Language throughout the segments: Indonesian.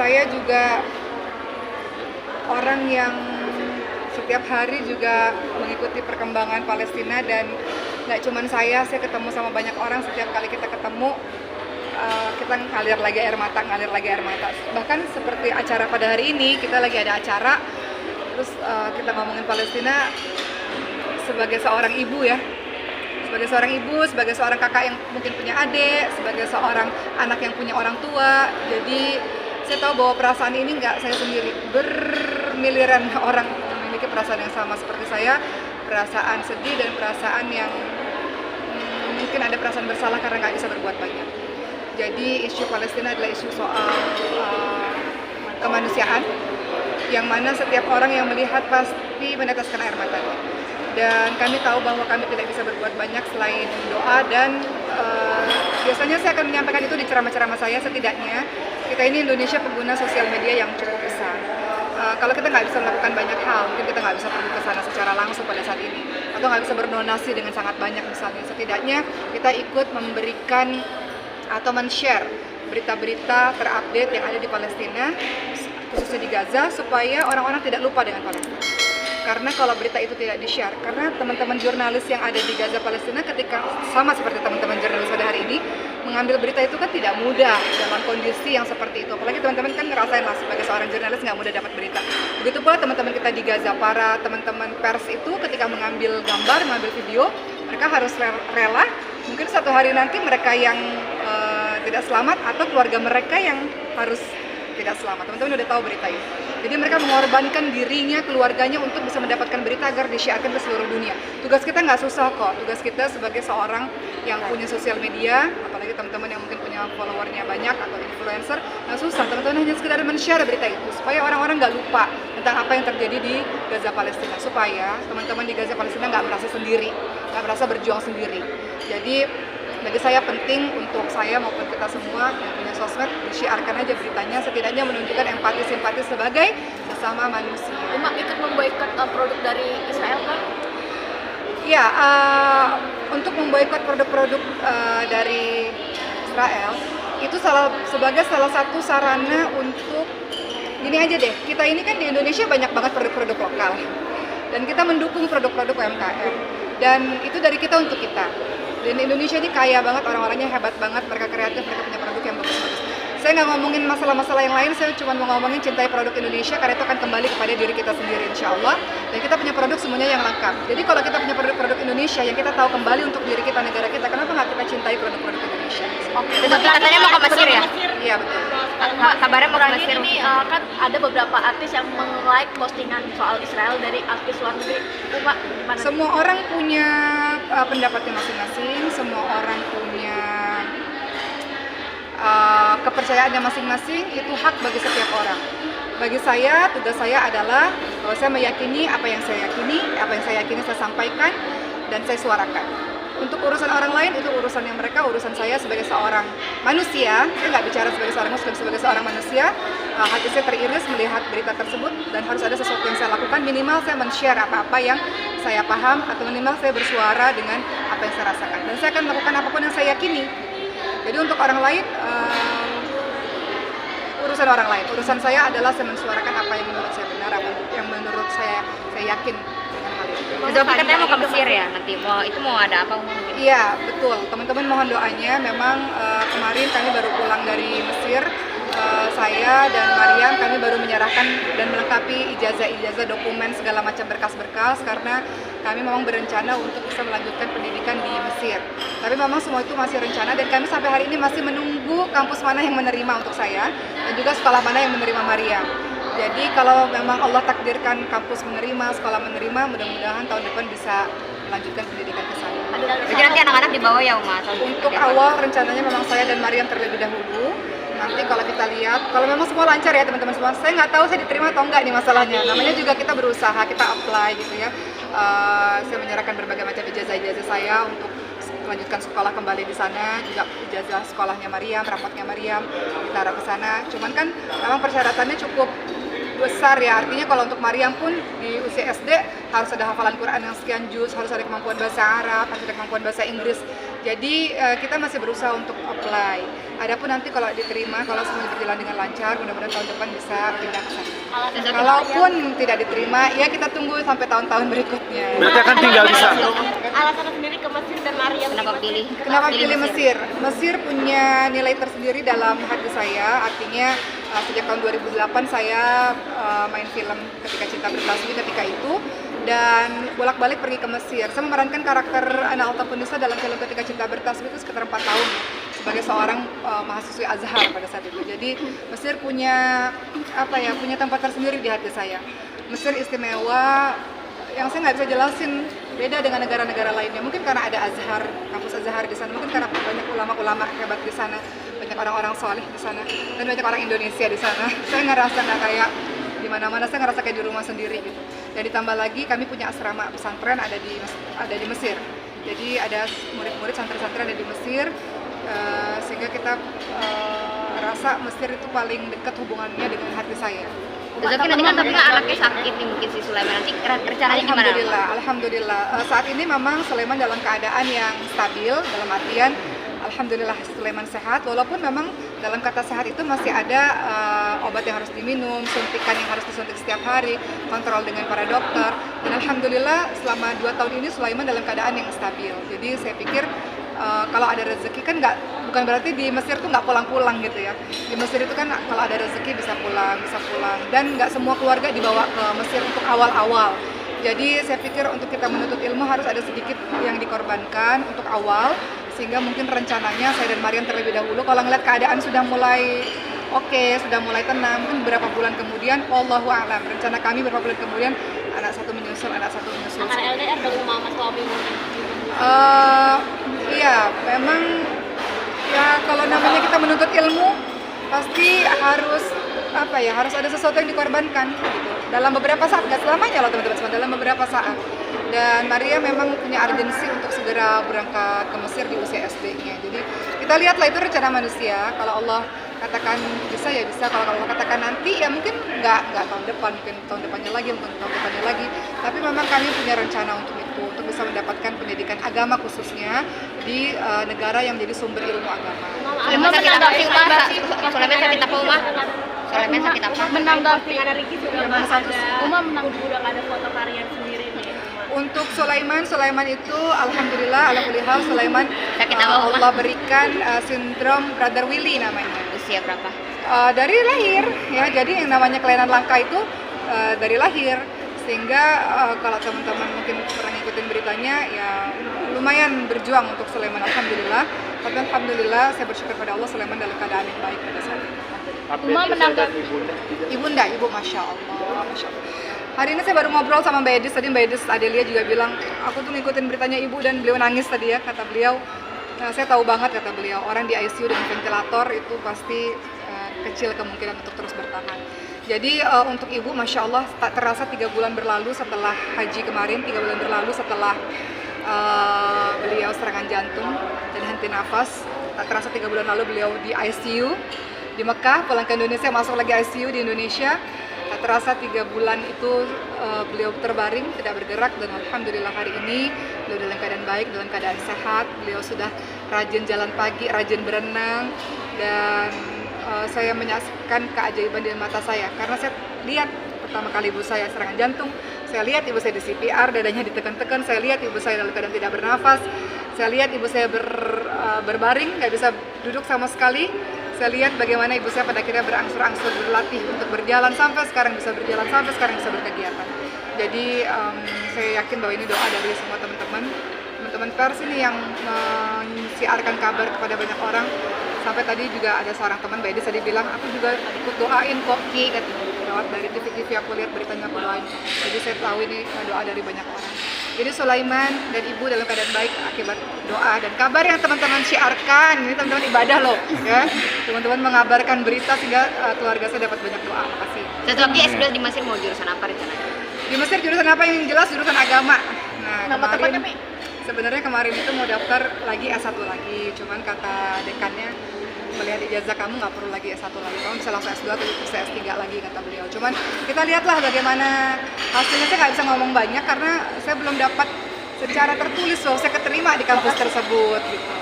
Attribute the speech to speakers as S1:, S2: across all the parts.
S1: saya juga orang yang setiap hari juga mengikuti perkembangan Palestina, dan nggak cuma saya ketemu sama banyak orang. Setiap kali kita ketemu, kita ngalir lagi air mata. Bahkan seperti acara pada hari ini, kita lagi ada acara, terus kita ngomongin Palestina sebagai seorang ibu ya. Sebagai seorang kakak yang mungkin punya adik, sebagai seorang anak yang punya orang tua. Jadi saya tahu bahwa perasaan ini nggak saya sendiri, bermiliaran orang memiliki perasaan yang sama seperti saya, perasaan sedih dan perasaan yang mungkin ada perasaan bersalah karena nggak bisa berbuat banyak. Jadi isu Palestina adalah isu soal kemanusiaan, yang mana setiap orang yang melihat pasti meneteskan air matanya. Dan kami tahu bahwa kami tidak bisa berbuat banyak selain doa, dan biasanya saya akan menyampaikan itu di ceramah-ceramah saya. Setidaknya kita ini Indonesia pengguna sosial media yang cukup besar. Kalau kita nggak bisa melakukan banyak hal, mungkin kita nggak bisa pergi ke sana secara langsung pada saat ini, atau nggak bisa berdonasi dengan sangat banyak misalnya. Setidaknya kita ikut memberikan atau men-share berita-berita terupdate yang ada di Palestina, khususnya di Gaza, supaya orang-orang tidak lupa dengan Palestina. Karena kalau berita itu tidak di-share, karena teman-teman jurnalis yang ada di Gaza Palestina ketika sama seperti teman-teman jurnalis pada hari ini mengambil berita itu kan tidak mudah dalam kondisi yang seperti itu. Apalagi teman-teman kan ngerasain lah sebagai seorang jurnalis nggak mudah dapat berita. Begitu pula teman-teman kita di Gaza, para teman-teman pers itu ketika mengambil gambar, mengambil video, mereka harus rela. Mungkin satu hari nanti mereka yang tidak selamat atau keluarga mereka yang harus tidak selamat. Teman-teman udah tahu berita itu. Jadi mereka mengorbankan dirinya, keluarganya untuk bisa mendapatkan berita agar disiarkan ke seluruh dunia. Tugas kita nggak susah kok. Tugas kita sebagai seorang yang punya sosial media, apalagi teman-teman yang mungkin punya followernya banyak atau influencer, nggak susah. Teman-teman hanya sekedar men-share berita itu supaya orang-orang nggak lupa tentang apa yang terjadi di Gaza Palestina. Supaya teman-teman di Gaza Palestina nggak merasa sendiri, nggak merasa berjuang sendiri. Jadi bagi saya penting untuk saya maupun kita semua yang punya sosmed, disiarkan aja beritanya, setidaknya menunjukkan empati-simpati sebagai sesama manusia.
S2: Uma ikut memboikot produk dari Israel kan?
S1: Ya, untuk memboikot produk-produk dari Israel itu sebagai salah satu sarana untuk gini aja deh, kita ini kan di Indonesia banyak banget produk-produk lokal dan kita mendukung produk-produk UMKM, dan itu dari kita untuk kita. Dan Indonesia ini kaya banget, orang-orangnya hebat banget, mereka kreatif, mereka punya produk yang bagus-bagus. Saya nggak ngomongin masalah-masalah yang lain, saya cuma mau ngomongin cintai produk Indonesia, karena itu akan kembali kepada diri kita sendiri insya Allah. Dan kita punya produk semuanya yang lengkap. Jadi kalau kita punya produk-produk Indonesia yang kita tahu kembali untuk diri kita, negara kita, kenapa nggak kita cintai produk-produk Indonesia?
S2: Oke. Katanya mau ke Mesir ya?
S1: Iya betul.
S2: Kabarnya mau ke Mesir ini kan ada beberapa artis yang meng-like postingan soal Israel dari artis luar negeri. Uma, gimana?
S1: Semua orang punya pendapatnya masing-masing, semua orang punya kepercayaannya masing-masing, itu hak bagi setiap orang. Bagi saya, tugas saya adalah bahwa saya meyakini apa yang saya yakini saya sampaikan dan saya suarakan. Untuk urusan orang lain itu urusan yang mereka, urusan saya sebagai seorang manusia. Saya nggak bicara sebagai seorang muslim, sebagai seorang manusia. Hati saya teriris melihat berita tersebut, dan harus ada sesuatu yang saya lakukan. Minimal saya men-share apa-apa yang saya paham, atau minimal saya bersuara dengan apa yang saya rasakan. Dan saya akan melakukan apapun yang saya yakini. Jadi untuk orang lain, urusan orang lain. Urusan saya adalah saya mensuarakan apa yang menurut saya benar, apa yang menurut saya yakin dengan hal itu.
S3: Zofi katanya mau ke Mesir ya nanti, mau ada apa?
S1: Iya betul, teman-teman mohon doanya. Memang kemarin kami baru pulang dari Mesir, saya dan Mariam kami baru menyerahkan dan melengkapi ijazah dokumen segala macam berkas-berkas, karena kami memang berencana untuk bisa melanjutkan pendidikan di Mesir. Tapi memang semua itu masih rencana, dan kami sampai hari ini masih menunggu kampus mana yang menerima untuk saya, dan juga sekolah mana yang menerima Mariam. Jadi kalau memang Allah takdirkan kampus menerima, sekolah menerima, mudah-mudahan tahun depan bisa melanjutkan pendidikan ke sana.
S3: Jadi nanti anak-anak dibawa ya Uma?
S1: Untuk awal rencananya memang saya dan Mariam terlebih dahulu. Nanti kalau kita lihat, kalau memang semua lancar ya teman-teman semua, saya nggak tahu saya diterima atau enggak nih masalahnya. Namanya juga kita berusaha, kita apply gitu ya. Saya menyerahkan berbagai macam ijazah saya untuk melanjutkan sekolah kembali di sana, juga ijazah sekolahnya Mariam, rapotnya Mariam, kita taruh ke sana. Cuman kan memang persyaratannya cukup besar ya, artinya kalau untuk Mariam pun di usia SD harus ada hafalan Quran yang sekian juz, harus ada kemampuan bahasa Arab, harus ada kemampuan bahasa Inggris. Jadi kita masih berusaha untuk apply. Adapun nanti kalau diterima, kalau semuanya berjalan dengan lancar, mudah-mudahan tahun depan bisa pindah ke sana.
S2: Alasan
S1: Kalaupun tidak diterima, ya kita tunggu sampai tahun-tahun berikutnya.
S4: Berarti akan tinggal di sana.
S2: alasan sendiri ke Mesir dan Maria
S3: Kenapa pilih?
S1: Kenapa pilih Mesir? Mesir punya nilai tersendiri dalam hati saya. Artinya sejak tahun 2008 saya main film Ketika Cinta Bertasbih ketika itu, dan bolak-balik pergi ke Mesir. Saya memerankan karakter Ana Altapunisa dalam film Ketika Cinta Bertasbih itu sekitar 4 tahun sebagai seorang mahasiswi Azhar pada saat itu. Jadi Mesir punya punya tempat tersendiri di hati saya. Mesir istimewa yang saya nggak bisa jelasin, beda dengan negara-negara lainnya. Mungkin karena ada Azhar, kampus Azhar di sana, mungkin karena banyak ulama-ulama hebat di sana, banyak orang-orang soleh di sana, dan banyak orang Indonesia di sana. Saya ngerasa nggak kayak di mana-mana, saya ngerasa kayak di rumah sendiri gitu. Dan ditambah lagi kami punya asrama pesantren ada di Mesir. Jadi ada murid-murid santri-santri ada di Mesir, sehingga kita rasa Mesir itu paling dekat hubungannya dengan hati saya.
S3: Tapi nanti kan anaknya sakit nih mungkin si Sulaiman, nanti rencananya gimana?
S1: Alhamdulillah. Saat ini memang Sulaiman dalam keadaan yang stabil, dalam artian alhamdulillah Sulaiman sehat, walaupun memang dalam kata sehat itu masih ada obat yang harus diminum, suntikan yang harus disuntik setiap hari, kontrol dengan para dokter. Dan alhamdulillah selama 2 tahun ini Sulaiman dalam keadaan yang stabil. Jadi saya pikir kalau ada rezeki kan bukan berarti di Mesir tuh nggak pulang-pulang gitu ya. Di Mesir itu kan kalau ada rezeki bisa pulang, dan nggak semua keluarga dibawa ke Mesir untuk awal-awal. Jadi saya pikir untuk kita menuntut ilmu harus ada sedikit yang dikorbankan untuk awal, sehingga mungkin rencananya saya dan Mariam terlebih dahulu kalau ngeliat keadaan sudah mulai oke, sudah mulai tenang, mungkin beberapa bulan kemudian, wallahu a'lam, rencana kami beberapa bulan kemudian anak satu menyusul.
S2: akan LDR dong sama suami mungkin.
S1: Iya, memang ya kalau namanya kita menuntut ilmu pasti harus harus ada sesuatu yang dikorbankan gitu. Dalam beberapa saat, nggak selamanya loh teman-teman, dalam beberapa saat. Dan Maria memang punya urgensi untuk segera berangkat ke Mesir di usia SD-nya. Jadi kita lihatlah itu rencana manusia. Kalau Allah katakan bisa ya bisa, kalau Allah katakan nanti ya mungkin nggak tahun depan, mungkin tahun depannya lagi, mungkin tahun depannya lagi. Tapi memang kami punya rencana untuk itu, untuk bisa mendapatkan pendidikan agama khususnya di negara yang menjadi sumber ilmu agama.
S3: Sulaiman sakit apa sih, Uma? Sulaiman sakit apa, Uma? Sulaiman sakit apa?
S2: Menanggapi karena Ricky sudah nggak ada, udah nggak ada foto kalian sendiri nih.
S1: Untuk Sulaiman itu alhamdulillah ala kulli hal Sulaiman
S3: Sakit apa, Uma?
S1: Allah berikan sindrom Brother Willy namanya.
S3: Usia berapa?
S1: Dari lahir ya, jadi yang namanya kelainan langka itu dari lahir, sehingga kalau teman-teman mungkin pernah ngikutin beritanya ya lumayan berjuang untuk Sulaiman, alhamdulillah. Tapi alhamdulillah saya bersyukur pada Allah Sulaiman dalam keadaan yang baik pada saat ini.
S2: Uma menanggapi
S1: Ibu masya Allah. Hari ini saya baru ngobrol sama Mbak Edis, tadi Mbak Edis Adelia juga bilang, aku tuh ngikutin beritanya ibu dan beliau nangis tadi ya, kata beliau. Saya tahu banget kata beliau, orang di ICU dengan ventilator itu pasti kecil kemungkinan untuk terus bertahan. Jadi untuk ibu masya Allah tak terasa 3 bulan berlalu setelah haji kemarin, 3 bulan berlalu setelah beliau serangan jantung dan henti nafas, tak terasa 3 bulan lalu beliau di ICU di Mekah, pulang ke Indonesia masuk lagi ICU di Indonesia. Tak terasa 3 bulan itu beliau terbaring, tidak bergerak, dan alhamdulillah hari ini beliau dalam keadaan baik, dalam keadaan sehat. Beliau sudah rajin jalan pagi, rajin berenang, dan saya menyaksikan keajaiban di mata saya karena saya lihat pertama kali ibu saya serangan jantung, saya lihat ibu saya di CPR, dadanya ditekan-tekan, saya lihat ibu saya dalam keadaan tidak bernafas, saya lihat ibu saya berbaring, nggak bisa duduk sama sekali. Saya lihat bagaimana ibu saya pada akhirnya berangsur-angsur berlatih untuk berjalan, sampai sekarang bisa berjalan, sampai sekarang bisa berkegiatan. Jadi saya yakin bahwa ini doa dari semua teman-teman pers ini yang mensiarkan kabar kepada banyak orang. Sampai tadi juga ada seorang teman Mbak Edi tadi bilang, aku juga ikut doain kok Ki, lewat dari TV aku lihat beritanya, aku doain. Jadi saya tahu ini doa dari banyak orang. Jadi Sulaiman dan ibu dalam keadaan baik akibat doa dan kabar yang teman-teman syiarkan. Ini teman-teman ibadah loh, ya. Teman-teman mengabarkan berita sehingga keluarga saya dapat banyak doa. Makasih.
S3: Satu lagi S2 di Mesir mau jurusan apa rencananya?
S1: Di Mesir jurusan apa? Yang jelas jurusan agama. Nah,
S2: nama tepatnya Mi?
S1: Sebenarnya kemarin itu mau daftar lagi S1 lagi, cuman kata dekannya melihat ijazah kamu nggak perlu lagi S1 lagi, kamu bisa langsung S2 atau bisa S3 lagi kata beliau. Cuman kita lihatlah bagaimana hasilnya. Saya nggak bisa ngomong banyak karena saya belum dapat secara tertulis bahwa saya keterima di kampus tersebut gitu.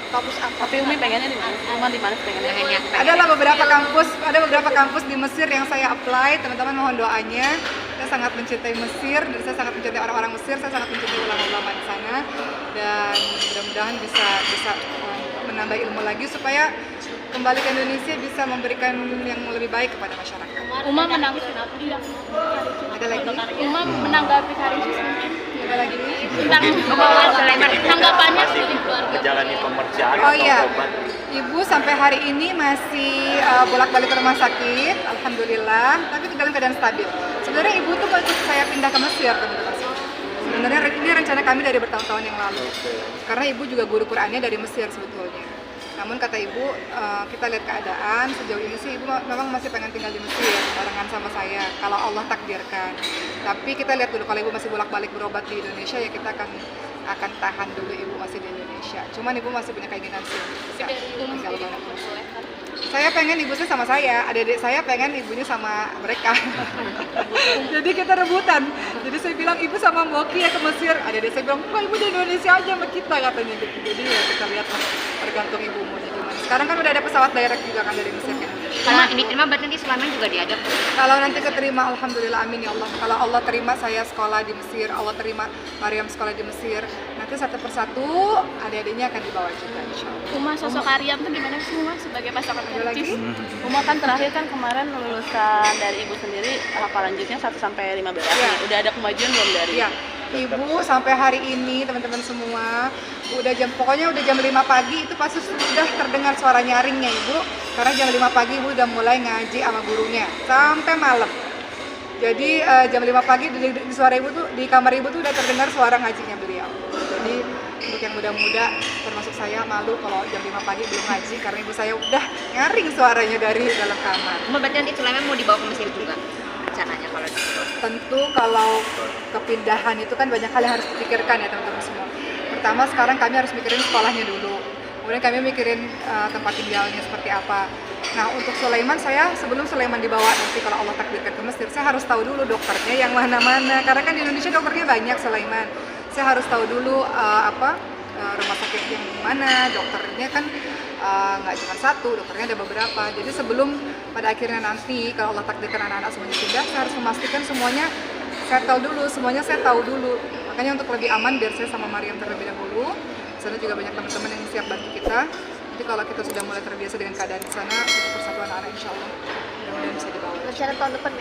S2: Kampus apa?
S4: Tapi Umi pengennya di mana? Uma di mana pengennya?
S1: Ada beberapa kampus di Mesir yang saya apply, teman-teman mohon doanya. Saya sangat mencintai Mesir dan saya sangat mencintai orang-orang Mesir, saya sangat mencintai ulama-ulama di sana dan mudah-mudahan bisa menambah ilmu lagi supaya kembali ke Indonesia bisa memberikan yang lebih baik kepada masyarakat.
S4: Uma menanggapi
S1: Ada lagi?
S4: Uma menanggapi Karisus mungkin
S1: Ada lagi?
S4: tentang tanggapannya sebagai keluarga.
S5: menjalani pemeriksaan
S1: Oh
S5: atau
S1: iya,
S5: obat.
S1: Ibu sampai hari ini masih bolak-balik ke rumah sakit, alhamdulillah, tapi dalam keadaan stabil. Sebenarnya ibu tuh waktu saya pindah ke Mesir, teman-teman. Sebenarnya ini rencana kami dari bertahun-tahun yang lalu, karena ibu juga guru Qur'annya dari Mesir sebetulnya. Namun kata ibu, kita lihat keadaan sejauh ini sih ibu memang masih pengen tinggal di Mesir barengan sama saya kalau Allah takdirkan. Tapi kita lihat dulu kalau ibu masih bolak-balik berobat di Indonesia ya kita akan tahan dulu ibu masih di Indonesia. Cuman ibu masih punya keinginan sih bisa tinggal bareng. Saya pengen ibu saya sama saya, adik-adik saya pengen ibunya sama mereka. Jadi kita rebutan. Jadi saya bilang ibu sama Moki ya ke Mesir. Adik-adik saya bilang enggak ibu di Indonesia aja sama kita katanya gitu. Jadi ya kita lihat lah tergantung ibu maunya gimana. Sekarang kan udah ada pesawat direct juga kan dari Mesir ke Indonesia.
S3: Karena ini terima berarti nanti Sulaiman juga diajak.
S1: Kalau nanti keterima, alhamdulillah amin ya Allah. Kalau Allah terima saya sekolah di Mesir, Allah terima Maryam sekolah di Mesir. Nanti satu persatu adik-adiknya akan dibawa juga insya Allah.
S4: Uma sosok Aryam tuh gimana sih Uma sebagai pasangan
S1: Ada lagi?
S4: Karisus? Uma kan terakhir kan kemarin lulusan dari ibu sendiri hafalan juznya 1 sampai 15.
S1: Iya.
S4: Udah ada kemajuan belum dari?
S1: Iya, ibu sampai hari ini teman-teman semua pokoknya udah jam 5 pagi itu pasti sudah terdengar suara nyaringnya ibu, karena jam 5 pagi ibu udah mulai ngaji sama gurunya sampai malam. Jadi jam 5 pagi di suara ibu tuh di kamar ibu tuh udah terdengar suara ngajinya beliau. Jadi untuk yang muda-muda termasuk saya malu kalau jam 5 pagi belum ngaji karena ibu saya udah nyaring suaranya dari dalam kamar.
S3: Uma berarti nanti Sulaiman mau dibawa ke Mesir juga rencananya kalau gitu.
S1: Tentu kalau kepindahan itu kan banyak hal yang harus dipikirkan ya teman-teman semua. Pertama sekarang kami harus mikirin sekolahnya dulu, kemudian kami mikirin tempat tinggalnya seperti apa. Nah untuk Sulaiman, saya sebelum Sulaiman dibawa nanti kalau Allah takdirkan ke Mesir, saya harus tahu dulu dokternya yang mana-mana, karena kan di Indonesia dokternya banyak Sulaiman. Saya harus tahu dulu rumah sakit yang mana, dokternya kan nggak cuma satu, dokternya ada beberapa. Jadi sebelum pada akhirnya nanti kalau Allah takdirkan anak-anak semuanya pindah, saya harus memastikan semuanya settle dulu, semuanya saya tahu dulu. Makanya untuk lebih aman biar saya sama Maryam terlebih dahulu. Di sana juga banyak teman-teman yang siap bantu kita. Jadi kalau kita sudah mulai terbiasa dengan keadaan di sana, untuk persatuan anak insya Allah mudah-mudahan bisa dibawa.
S2: Rencana tahun depan